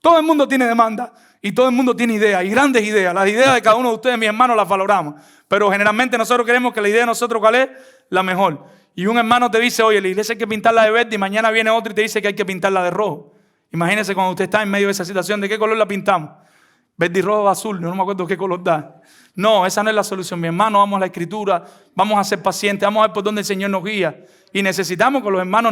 todo el mundo tiene demanda y todo el mundo tiene ideas y grandes ideas. Las ideas de cada uno de ustedes, mis hermanos, las valoramos. Pero generalmente nosotros queremos que la idea de nosotros, ¿cuál es? La mejor. Y un hermano te dice, oye, la iglesia hay que pintarla de verde y mañana viene otro y te dice que hay que pintarla de rojo. Imagínese cuando usted está en medio de esa situación, ¿de qué color la pintamos? Verde y rojo o azul, no me acuerdo qué color da. No, esa no es la solución, mi hermano. Vamos a la Escritura, vamos a ser pacientes, vamos a ver por dónde el Señor nos guía. Y necesitamos que los hermanos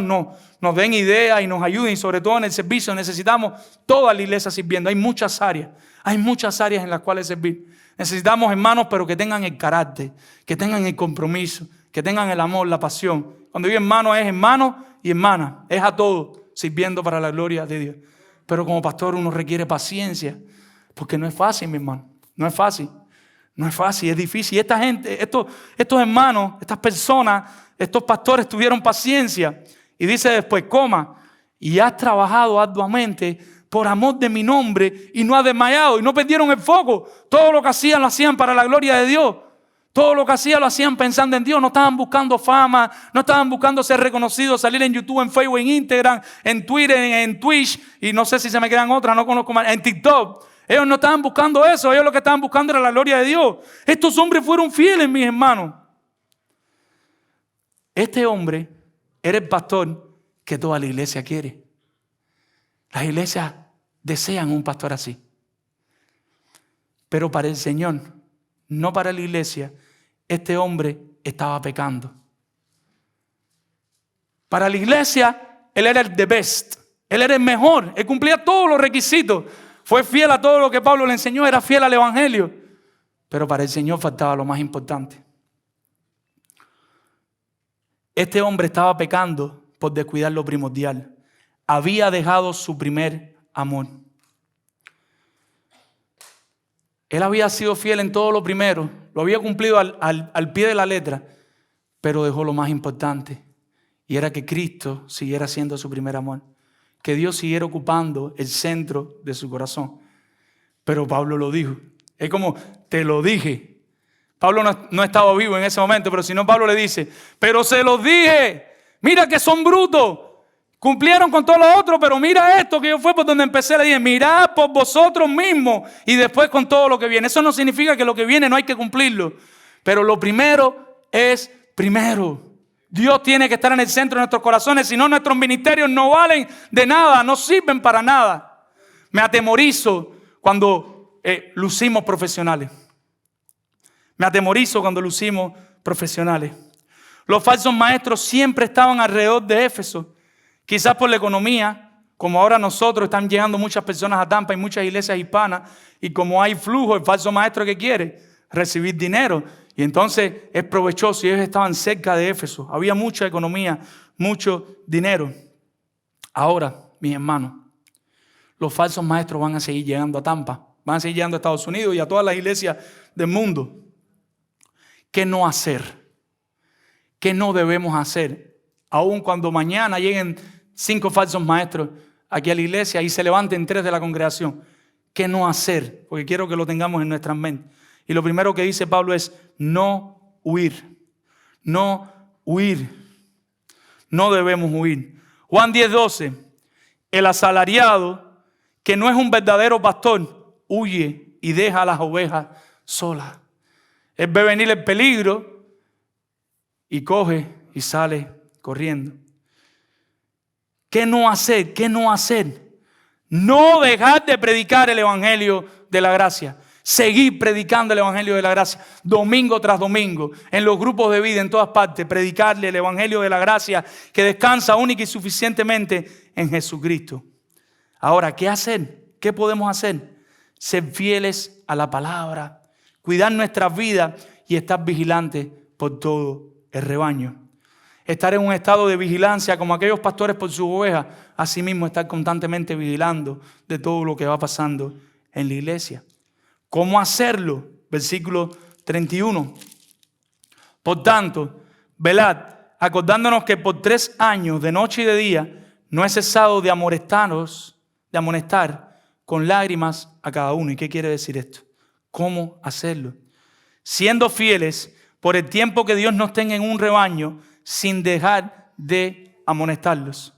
nos den ideas y nos ayuden, y sobre todo en el servicio necesitamos toda la iglesia sirviendo. Hay muchas áreas en las cuales servir. Necesitamos hermanos, pero que tengan el carácter, que tengan el compromiso, que tengan el amor, la pasión. Cuando digo hermano es hermano y hermana, es a todos sirviendo para la gloria de Dios. Pero como pastor uno requiere paciencia, porque no es fácil, mi hermano, no es fácil. No es fácil, es difícil. Y esta gente, estos hermanos, estas personas, estos pastores tuvieron paciencia. Y dice después, y has trabajado arduamente por amor de mi nombre y no has desmayado. Y no perdieron el foco. Todo lo que hacían, lo hacían para la gloria de Dios. Todo lo que hacían, lo hacían pensando en Dios. No estaban buscando fama, no estaban buscando ser reconocidos, salir en YouTube, en Facebook, en Instagram, en Twitter, en Twitch. Y no sé si se me quedan otras, no conozco más, en TikTok. Ellos no estaban buscando eso, ellos lo que estaban buscando era la gloria de Dios. Estos hombres fueron fieles, mis hermanos. Este hombre era el pastor que toda la iglesia quiere. Las iglesias desean un pastor así. Pero para el Señor, no para la iglesia, este hombre estaba pecando. Para la iglesia, él era el the best. Él era el mejor, él cumplía todos los requisitos. Fue fiel a todo lo que Pablo le enseñó, era fiel al evangelio. Pero para el Señor faltaba lo más importante. Este hombre estaba pecando por descuidar lo primordial. Había dejado su primer amor. Él había sido fiel en todo lo primero, lo había cumplido al pie de la letra, pero dejó lo más importante, y era que Cristo siguiera siendo su primer amor, que Dios siguiera ocupando el centro de su corazón. Pero Pablo lo dijo, es como, te lo dije. Pablo no estaba vivo en ese momento, pero si no, Pablo le dice, pero se los dije, mira que son brutos. Cumplieron con todo lo otro, pero mira esto que yo fue por donde empecé. Le dije, mirad por vosotros mismos y después con todo lo que viene. Eso no significa que lo que viene no hay que cumplirlo. Pero lo primero es primero. Dios tiene que estar en el centro de nuestros corazones. Si no, nuestros ministerios no valen de nada, no sirven para nada. Me atemorizo cuando lucimos profesionales. Me atemorizo cuando lucimos profesionales. Los falsos maestros siempre estaban alrededor de Éfeso. Quizás por la economía, como ahora nosotros están llegando muchas personas a Tampa y muchas iglesias hispanas, y como hay flujo, el falso maestro que quiere recibir dinero, y entonces es provechoso, y ellos estaban cerca de Éfeso. Había mucha economía, mucho dinero. Ahora, mis hermanos, los falsos maestros van a seguir llegando a Tampa, van a seguir llegando a Estados Unidos y a todas las iglesias del mundo. ¿Qué no hacer? ¿Qué no debemos hacer? Aun cuando mañana lleguen 5 falsos maestros aquí a la iglesia y se levanten 3 de la congregación. ¿Qué no hacer? Porque quiero que lo tengamos en nuestras mentes. Y lo primero que dice Pablo es no huir. No huir. No debemos huir. Juan 10:12. El asalariado, que no es un verdadero pastor, huye y deja a las ovejas solas. Él ve venir el peligro y coge y sale corriendo. ¿Qué no hacer? ¿Qué no hacer? No dejar de predicar el evangelio de la gracia. Seguir predicando el evangelio de la gracia. Domingo tras domingo. En los grupos de vida en todas partes. Predicarle el evangelio de la gracia que descansa única y suficientemente en Jesucristo. Ahora, ¿qué hacer? ¿Qué podemos hacer? Ser fieles a la palabra. Cuidar nuestras vidas y estar vigilantes por todo el rebaño. Estar en un estado de vigilancia como aquellos pastores por sus ovejas. Asimismo, estar constantemente vigilando de todo lo que va pasando en la iglesia. ¿Cómo hacerlo? Versículo 31. Por tanto, velad, acordándonos que por 3 años, de noche y de día, no he cesado de amonestar con lágrimas a cada uno. ¿Y qué quiere decir esto? ¿Cómo hacerlo? Siendo fieles por el tiempo que Dios nos tenga en un rebaño, sin dejar de amonestarlos.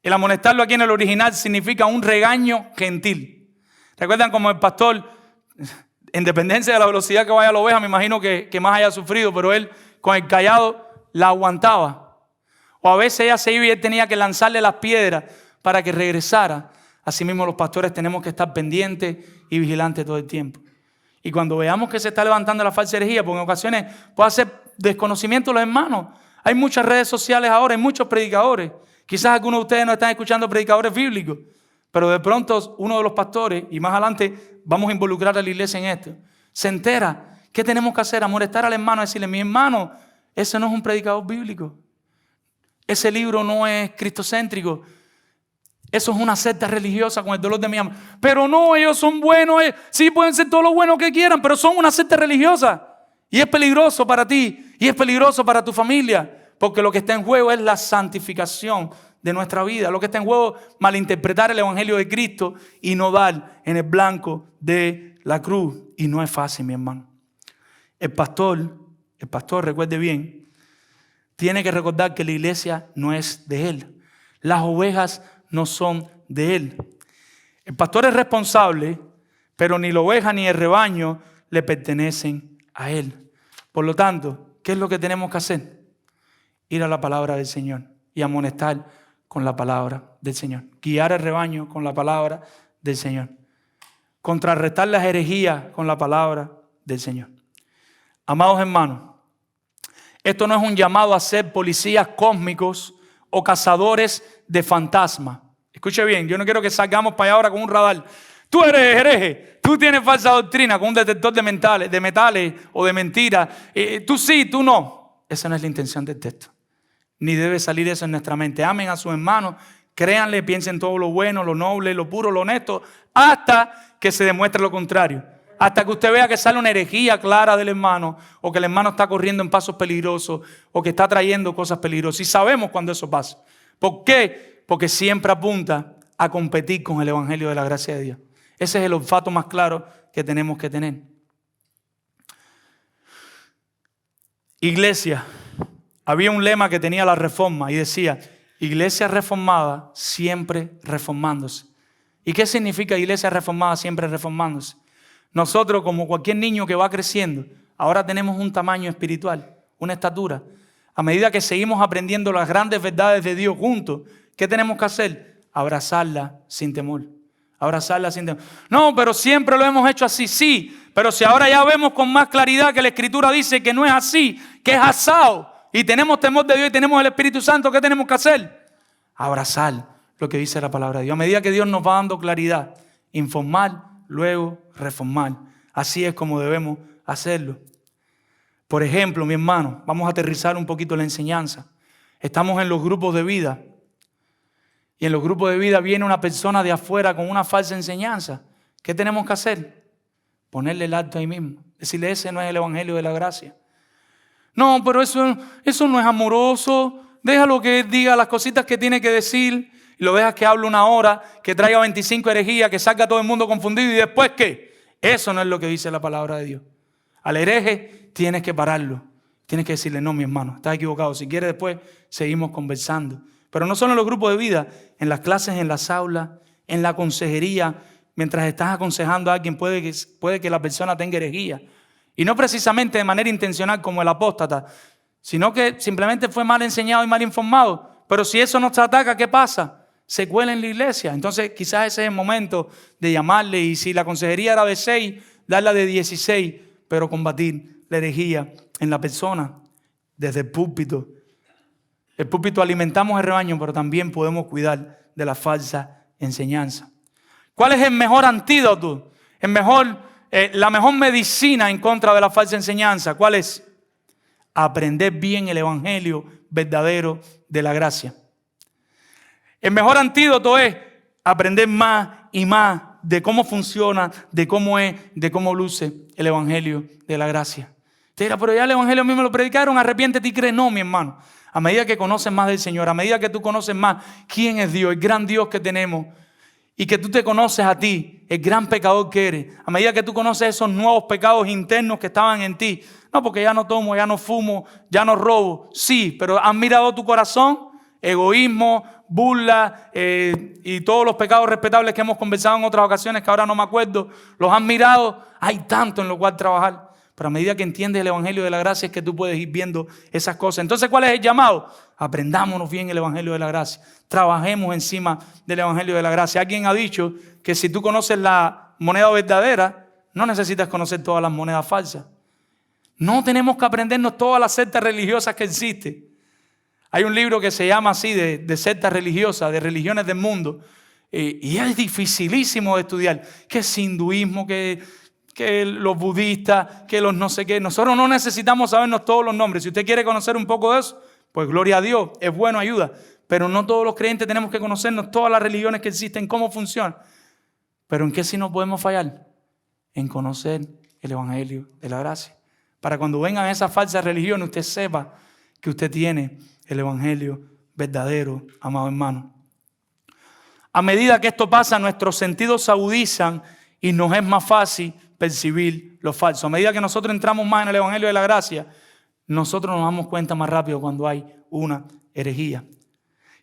El amonestarlo aquí en el original significa un regaño gentil. ¿Recuerdan como el pastor, en dependencia de la velocidad que vaya la oveja, me imagino que más haya sufrido, pero él con el cayado la aguantaba? O a veces ella se iba y él tenía que lanzarle las piedras para que regresara. Asimismo, los pastores tenemos que estar pendientes y vigilantes todo el tiempo. Y cuando veamos que se está levantando la falsa herejía, porque en ocasiones puede ser desconocimiento de los hermanos. Hay muchas redes sociales ahora, hay muchos predicadores. Quizás algunos de ustedes no están escuchando predicadores bíblicos, pero de pronto uno de los pastores, y más adelante vamos a involucrar a la iglesia en esto, se entera. ¿Qué tenemos que hacer? Amonestar al hermano, decirle, mi hermano, ese no es un predicador bíblico. Ese libro no es cristocéntrico. Eso es una secta religiosa con el dolor de mi alma. Pero no, ellos son buenos. Sí, pueden ser todo lo bueno que quieran, pero son una secta religiosa. Y es peligroso para ti. Y es peligroso para tu familia. Porque lo que está en juego es la santificación de nuestra vida. Lo que está en juego es malinterpretar el evangelio de Cristo y no dar en el blanco de la cruz. Y no es fácil, mi hermano. El pastor, recuerde bien, tiene que recordar que la iglesia no es de él. Las ovejas no son de él. El pastor es responsable, pero ni la oveja ni el rebaño le pertenecen a él. Por lo tanto, ¿qué es lo que tenemos que hacer? Ir a la palabra del Señor y amonestar con la palabra del Señor. Guiar al rebaño con la palabra del Señor. Contrarrestar las herejías con la palabra del Señor. Amados hermanos, esto no es un llamado a ser policías cósmicos o cazadores de fantasmas. Escuche bien, yo no quiero que salgamos para allá ahora con un radar. Tú eres hereje, tú tienes falsa doctrina con un detector de metales o de mentiras. Tú sí, tú no. Esa no es la intención del texto. Ni debe salir eso en nuestra mente. Amen a sus hermanos, créanle, piensen todo lo bueno, lo noble, lo puro, lo honesto, hasta que se demuestre lo contrario. Hasta que usted vea que sale una herejía clara del hermano, o que el hermano está corriendo en pasos peligrosos, o que está trayendo cosas peligrosas. Y sabemos cuando eso pasa. ¿Por qué? Porque siempre apunta a competir con el evangelio de la gracia de Dios. Ese es el olfato más claro que tenemos que tener. Iglesia. Había un lema que tenía la Reforma y decía: iglesia reformada siempre reformándose. ¿Y qué significa iglesia reformada siempre reformándose? Nosotros, como cualquier niño que va creciendo, ahora tenemos un tamaño espiritual, una estatura. A medida que seguimos aprendiendo las grandes verdades de Dios juntos, ¿qué tenemos que hacer? Abrazarla sin temor. Abrazarla sin temor. No, pero siempre lo hemos hecho así, sí. Pero si ahora ya vemos con más claridad que la Escritura dice que no es así, que es asado, y tenemos temor de Dios y tenemos el Espíritu Santo, ¿qué tenemos que hacer? Abrazar lo que dice la palabra de Dios. A medida que Dios nos va dando claridad, informar, luego reformar. Así es como debemos hacerlo. Por ejemplo, mi hermano, vamos a aterrizar un poquito la enseñanza. Estamos en los grupos de vida. Y en los grupos de vida viene una persona de afuera con una falsa enseñanza. ¿Qué tenemos que hacer? Ponerle el alto ahí mismo. Decirle: ese no es el evangelio de la gracia. No, pero eso no es amoroso. Déjalo que diga las cositas que tiene que decir. Y lo dejas que hable una hora, que traiga 25 herejías, que salga a todo el mundo confundido. ¿Y después qué? Eso no es lo que dice la palabra de Dios. Al hereje tienes que pararlo. Tienes que decirle: no, mi hermano, estás equivocado. Si quieres, después seguimos conversando. Pero no solo en los grupos de vida, en las clases, en las aulas, en la consejería. Mientras estás aconsejando a alguien, puede que la persona tenga herejía. Y no precisamente de manera intencional como el apóstata, sino que simplemente fue mal enseñado y mal informado. Pero si eso nos ataca, ¿qué pasa? Se cuela en la iglesia. Entonces quizás ese es el momento de llamarle, y si la consejería era de 6, darla de 16, pero combatir la herejía en la persona desde el púlpito. El púlpito alimentamos el rebaño, pero también podemos cuidar de la falsa enseñanza. ¿Cuál es el mejor antídoto? La mejor medicina en contra de la falsa enseñanza. ¿Cuál es? Aprender bien el evangelio verdadero de la gracia. El mejor antídoto es aprender más y más de cómo funciona, de cómo es, de cómo luce el evangelio de la gracia. Te dirá: pero ya el evangelio a mí me lo predicaron, arrepiéntete y cree. No, mi hermano. A medida que conoces más del Señor, a medida que tú conoces más quién es Dios, el gran Dios que tenemos, y que tú te conoces a ti, el gran pecador que eres, a medida que tú conoces esos nuevos pecados internos que estaban en ti. No, porque ya no tomo, ya no fumo, ya no robo. Sí, pero has mirado tu corazón, egoísmo, burla y todos los pecados respetables que hemos conversado en otras ocasiones que ahora no me acuerdo, los has mirado. Hay tanto en lo cual trabajar. Pero a medida que entiendes el evangelio de la gracia es que tú puedes ir viendo esas cosas. Entonces, ¿cuál es el llamado? Aprendámonos bien el evangelio de la gracia. Trabajemos encima del evangelio de la gracia. Alguien ha dicho que si tú conoces la moneda verdadera, no necesitas conocer todas las monedas falsas. No tenemos que aprendernos todas las sectas religiosas que existen. Hay un libro que se llama así, de sectas religiosas, de religiones del mundo. Y es dificilísimo de estudiar. Que es hinduismo, que los budistas, que los no sé qué. Nosotros no necesitamos sabernos todos los nombres. Si usted quiere conocer un poco de eso, pues gloria a Dios, es bueno, ayuda. Pero no todos los creyentes tenemos que conocernos todas las religiones que existen, cómo funcionan. Pero ¿en qué sí no podemos fallar? En conocer el evangelio de la gracia. Para cuando vengan esas falsas religiones, usted sepa que usted tiene el evangelio verdadero, amado hermano. A medida que esto pasa, nuestros sentidos se agudizan y nos es más fácil percibir lo falso. A medida que nosotros entramos más en el evangelio de la gracia, nosotros nos damos cuenta más rápido cuando hay una herejía.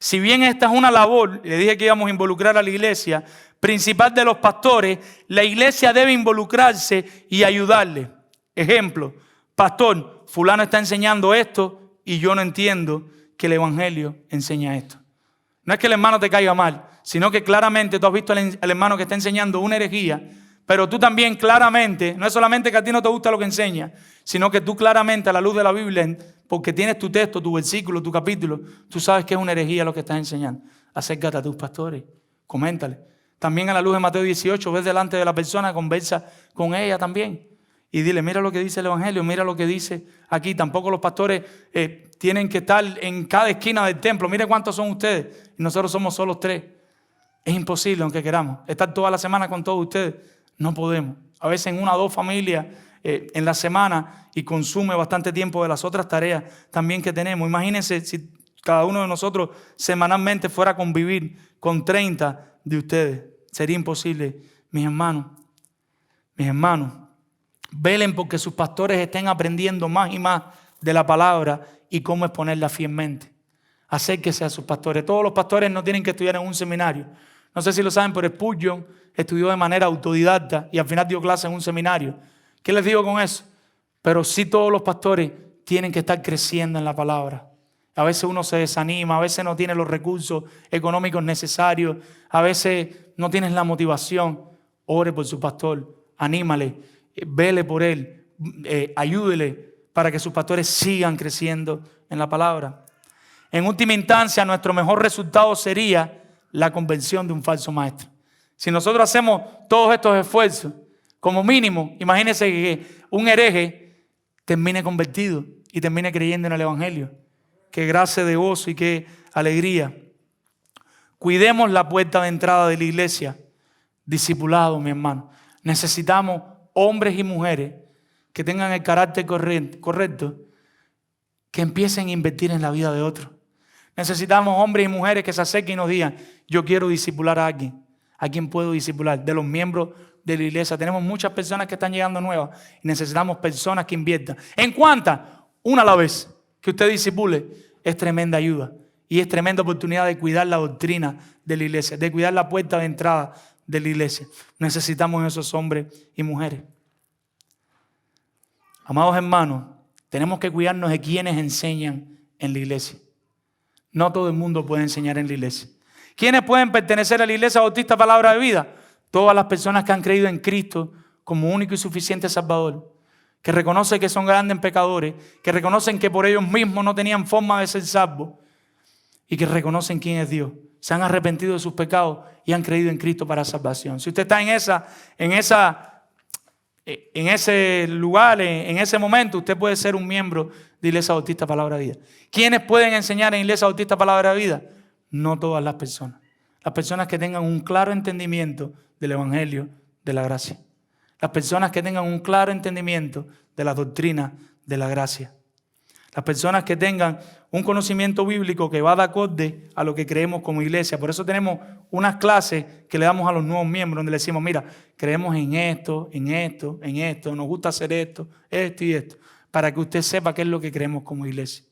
Si bien esta es una labor, le dije que íbamos a involucrar a la iglesia, principal de los pastores, la iglesia debe involucrarse y ayudarle. Ejemplo: pastor, fulano está enseñando esto y yo no entiendo que el evangelio enseña esto. No es que el hermano te caiga mal, sino que claramente tú has visto al hermano que está enseñando una herejía, pero tú también claramente, no es solamente que a ti no te gusta lo que enseña, sino que tú claramente a la luz de la Biblia, porque tienes tu texto, tu versículo, tu capítulo, tú sabes que es una herejía lo que estás enseñando. Acércate a tus pastores, coméntale. También a la luz de Mateo 18, ves delante de la persona, conversa con ella también. Y dile, mira lo que dice el Evangelio, mira lo que dice aquí. Tampoco los pastores tienen que estar en cada esquina del templo. Mire cuántos son ustedes. Y nosotros somos solo 3. Es imposible, aunque queramos, estar toda la semana con todos ustedes. No podemos. A veces en 1 o 2 familias en la semana y consume bastante tiempo de las otras tareas también que tenemos. Imagínense si cada uno de nosotros semanalmente fuera a convivir con 30 de ustedes. Sería imposible. Mis hermanos, velen porque sus pastores estén aprendiendo más y más de la palabra y cómo exponerla fielmente. Acérquese a sus pastores. Todos los pastores no tienen que estudiar en un seminario. No sé si lo saben, pero Spurgeon estudió de manera autodidacta y al final dio clase en un seminario. ¿Qué les digo con eso? Pero sí todos los pastores tienen que estar creciendo en la palabra. A veces uno se desanima, a veces no tiene los recursos económicos necesarios, a veces no tienes la motivación. Ore por su pastor, anímale, vele por él, ayúdele para que sus pastores sigan creciendo en la palabra. En última instancia, nuestro mejor resultado sería la conversión de un falso maestro. Si nosotros hacemos todos estos esfuerzos, como mínimo, imagínense que un hereje termine convertido y termine creyendo en el Evangelio. Qué gracia de gozo y qué alegría. Cuidemos la puerta de entrada de la iglesia. Discipulado, mi hermano. Necesitamos hombres y mujeres que tengan el carácter correcto, que empiecen a invertir en la vida de otros. Necesitamos hombres y mujeres que se acerquen y nos digan, yo quiero discipular a alguien. ¿A quién puedo discipular? De los miembros de la iglesia. Tenemos muchas personas que están llegando nuevas y necesitamos personas que inviertan. ¿En cuántas? Una a la vez. Que usted discipule es tremenda ayuda y es tremenda oportunidad de cuidar la doctrina de la iglesia, de cuidar la puerta de entrada de la iglesia. Necesitamos esos hombres y mujeres. Amados hermanos, tenemos que cuidarnos de quienes enseñan en la iglesia. No todo el mundo puede enseñar en la iglesia. ¿Quiénes pueden pertenecer a la Iglesia Bautista Palabra de Vida? Todas las personas que han creído en Cristo como único y suficiente Salvador, que reconocen que son grandes pecadores, que reconocen que por ellos mismos no tenían forma de ser salvos y que reconocen quién es Dios. Se han arrepentido de sus pecados y han creído en Cristo para salvación. Si usted está en ese lugar, en ese momento, usted puede ser un miembro de Iglesia Bautista Palabra de Vida. ¿Quiénes pueden enseñar en Iglesia Bautista Palabra de Vida? No todas las personas. Las personas que tengan un claro entendimiento del Evangelio de la gracia. Las personas que tengan un claro entendimiento de la doctrina de la gracia. Las personas que tengan un conocimiento bíblico que va de acorde a lo que creemos como iglesia. Por eso tenemos unas clases que le damos a los nuevos miembros donde le decimos, mira, creemos en esto, nos gusta hacer esto y esto, para que usted sepa qué es lo que creemos como iglesia.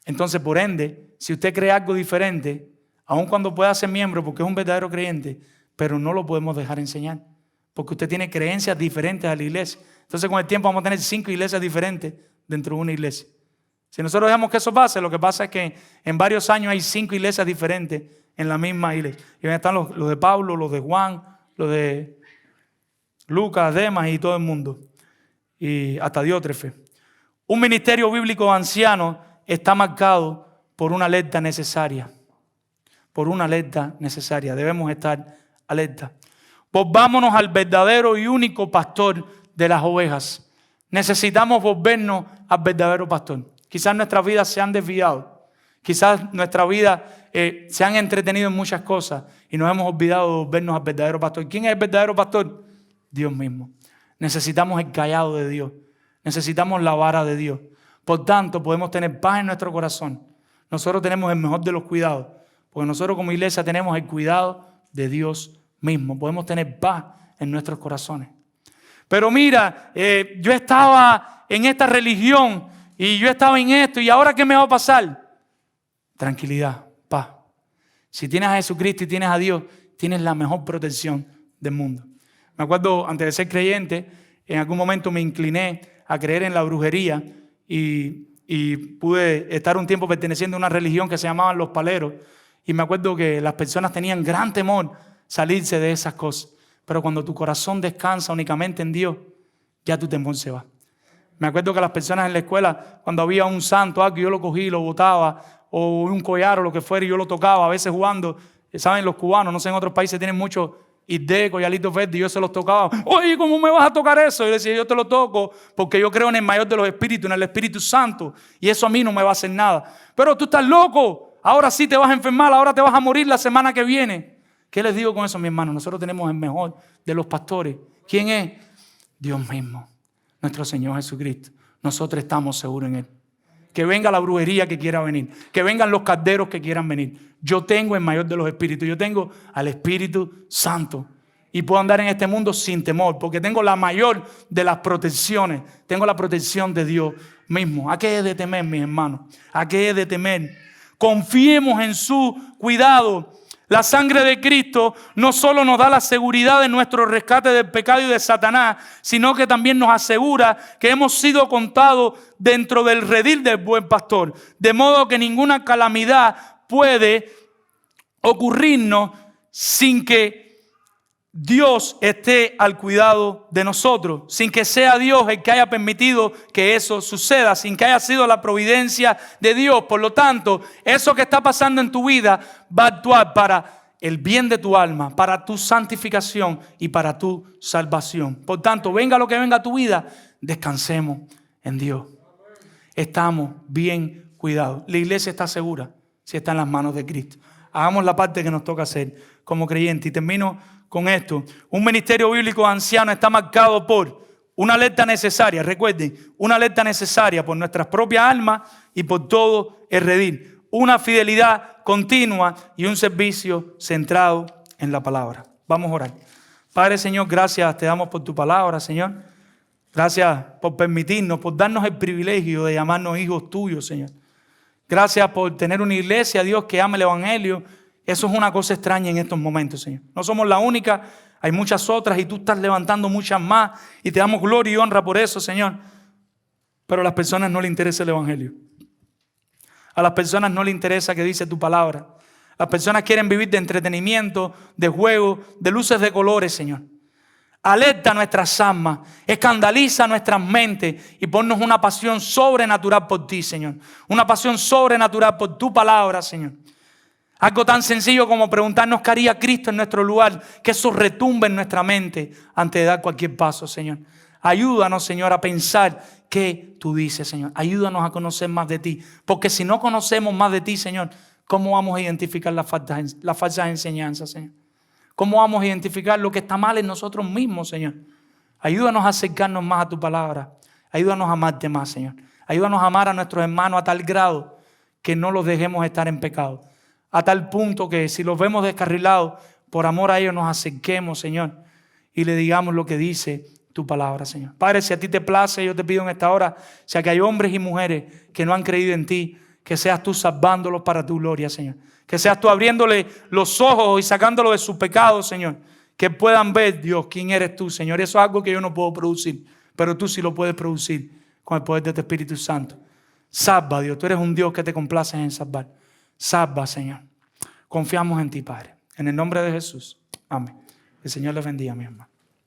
Entonces, por ende, si usted cree algo diferente, aun cuando pueda ser miembro porque es un verdadero creyente, pero no lo podemos dejar enseñar, porque usted tiene creencias diferentes a la iglesia. Entonces, con el tiempo vamos a tener 5 iglesias diferentes dentro de una iglesia. Si nosotros dejamos que eso pase, lo que pasa es que en varios años hay 5 iglesias diferentes en la misma iglesia. Y ahí están los de Pablo, los de Juan, los de Lucas, Demas y todo el mundo. Y hasta Diótrefe. Un ministerio bíblico anciano está marcado por una alerta necesaria. Por una alerta necesaria. Debemos estar alerta. Volvámonos al verdadero y único pastor de las ovejas. Necesitamos volvernos al verdadero pastor. Quizás nuestras vidas se han desviado. Quizás nuestra vida se han entretenido en muchas cosas y nos hemos olvidado de volvernos al verdadero pastor. ¿Quién es el verdadero pastor? Dios mismo. Necesitamos el callado de Dios. Necesitamos la vara de Dios. Por tanto, podemos tener paz en nuestro corazón. Nosotros tenemos el mejor de los cuidados. Porque nosotros como iglesia tenemos el cuidado de Dios mismo. Podemos tener paz en nuestros corazones. Pero mira, yo estaba en esta religión y yo estaba en esto y ahora ¿qué me va a pasar? Tranquilidad, paz. Si tienes a Jesucristo y tienes a Dios, tienes la mejor protección del mundo. Me acuerdo, antes de ser creyente, en algún momento me incliné a creer en la brujería y pude estar un tiempo perteneciendo a una religión que se llamaban los paleros. Y me acuerdo que las personas tenían gran temor salirse de esas cosas. Pero cuando tu corazón descansa únicamente en Dios, ya tu temor se va. Me acuerdo que las personas en la escuela, cuando había un santo, algo, yo lo cogí, lo botaba, o un collar o lo que fuera, y yo lo tocaba, a veces jugando, Saben, los cubanos, no sé, en otros países tienen muchos Ideco y alitos verdes, y yo se los tocaba. Oye, ¿cómo me vas a tocar eso? Y yo le decía, yo te lo toco porque yo creo en el mayor de los espíritus, en el Espíritu Santo, y eso a mí no me va a hacer nada. Pero tú estás loco, ahora sí te vas a enfermar, ahora te vas a morir la semana que viene. ¿Qué les digo con eso, mi hermano? Nosotros tenemos el mejor de los pastores. ¿Quién es? Dios mismo, nuestro Señor Jesucristo. Nosotros estamos seguros en Él. Que venga la brujería que quiera venir, que vengan los calderos que quieran venir. Yo tengo el mayor de los espíritus, yo tengo al Espíritu Santo. Y puedo andar en este mundo sin temor, porque tengo la mayor de las protecciones. Tengo la protección de Dios mismo. ¿A qué he de temer, mis hermanos? ¿A qué he de temer? Confiemos en su cuidado. La sangre de Cristo no solo nos da la seguridad de nuestro rescate del pecado y de Satanás, sino que también nos asegura que hemos sido contados dentro del redil del buen pastor. De modo que ninguna calamidad puede ocurrirnos sin que Dios esté al cuidado de nosotros, sin que sea Dios el que haya permitido que eso suceda, sin que haya sido la providencia de Dios. Por lo tanto, eso que está pasando en tu vida va a actuar para el bien de tu alma, para tu santificación y para tu salvación. Por tanto, venga lo que venga a tu vida, descansemos en Dios. Estamos bien cuidados. La iglesia está segura si está en las manos de Cristo. Hagamos la parte que nos toca hacer como creyentes. Y termino con esto. Un ministerio bíblico anciano está marcado por una alerta necesaria. Recuerden, una alerta necesaria por nuestras propias almas y por todo el redil. Una fidelidad continua y un servicio centrado en la palabra. Vamos a orar. Padre, Señor, gracias te damos por tu palabra, Señor. Gracias por permitirnos, por darnos el privilegio de llamarnos hijos tuyos, Señor. Gracias por tener una iglesia, Dios, que ama el evangelio. Eso es una cosa extraña en estos momentos, Señor. No somos la única, hay muchas otras y tú estás levantando muchas más y te damos gloria y honra por eso, Señor. Pero a las personas no les interesa el evangelio. A las personas no les interesa que dice tu palabra. Las personas quieren vivir de entretenimiento, de juego, de luces de colores, Señor. Alerta nuestras almas, escandaliza nuestras mentes y ponnos una pasión sobrenatural por ti, Señor. Una pasión sobrenatural por tu palabra, Señor. Algo tan sencillo como preguntarnos qué haría Cristo en nuestro lugar, que eso retumbe en nuestra mente antes de dar cualquier paso, Señor. Ayúdanos, Señor, a pensar qué tú dices, Señor. Ayúdanos a conocer más de ti, porque si no conocemos más de ti, Señor, ¿cómo vamos a identificar las falsas enseñanzas, Señor? ¿Cómo vamos a identificar lo que está mal en nosotros mismos, Señor? Ayúdanos a acercarnos más a tu palabra. Ayúdanos a amarte más, Señor. Ayúdanos a amar a nuestros hermanos a tal grado que no los dejemos estar en pecado. A tal punto que si los vemos descarrilados, por amor a ellos nos acerquemos, Señor, y le digamos lo que dice tu palabra, Señor. Padre, si a ti te place, yo te pido en esta hora, si aquí hay hombres y mujeres que no han creído en ti, que seas tú salvándolos para tu gloria, Señor. Que seas tú abriéndole los ojos y sacándolos de sus pecados, Señor. Que puedan ver, Dios, quién eres tú, Señor. Eso es algo que yo no puedo producir, pero tú sí lo puedes producir con el poder de tu Espíritu Santo. Salva, Dios. Tú eres un Dios que te complaces en salvar. Salva, Señor. Confiamos en ti, Padre. En el nombre de Jesús. Amén. Que el Señor les bendiga, mi hermano.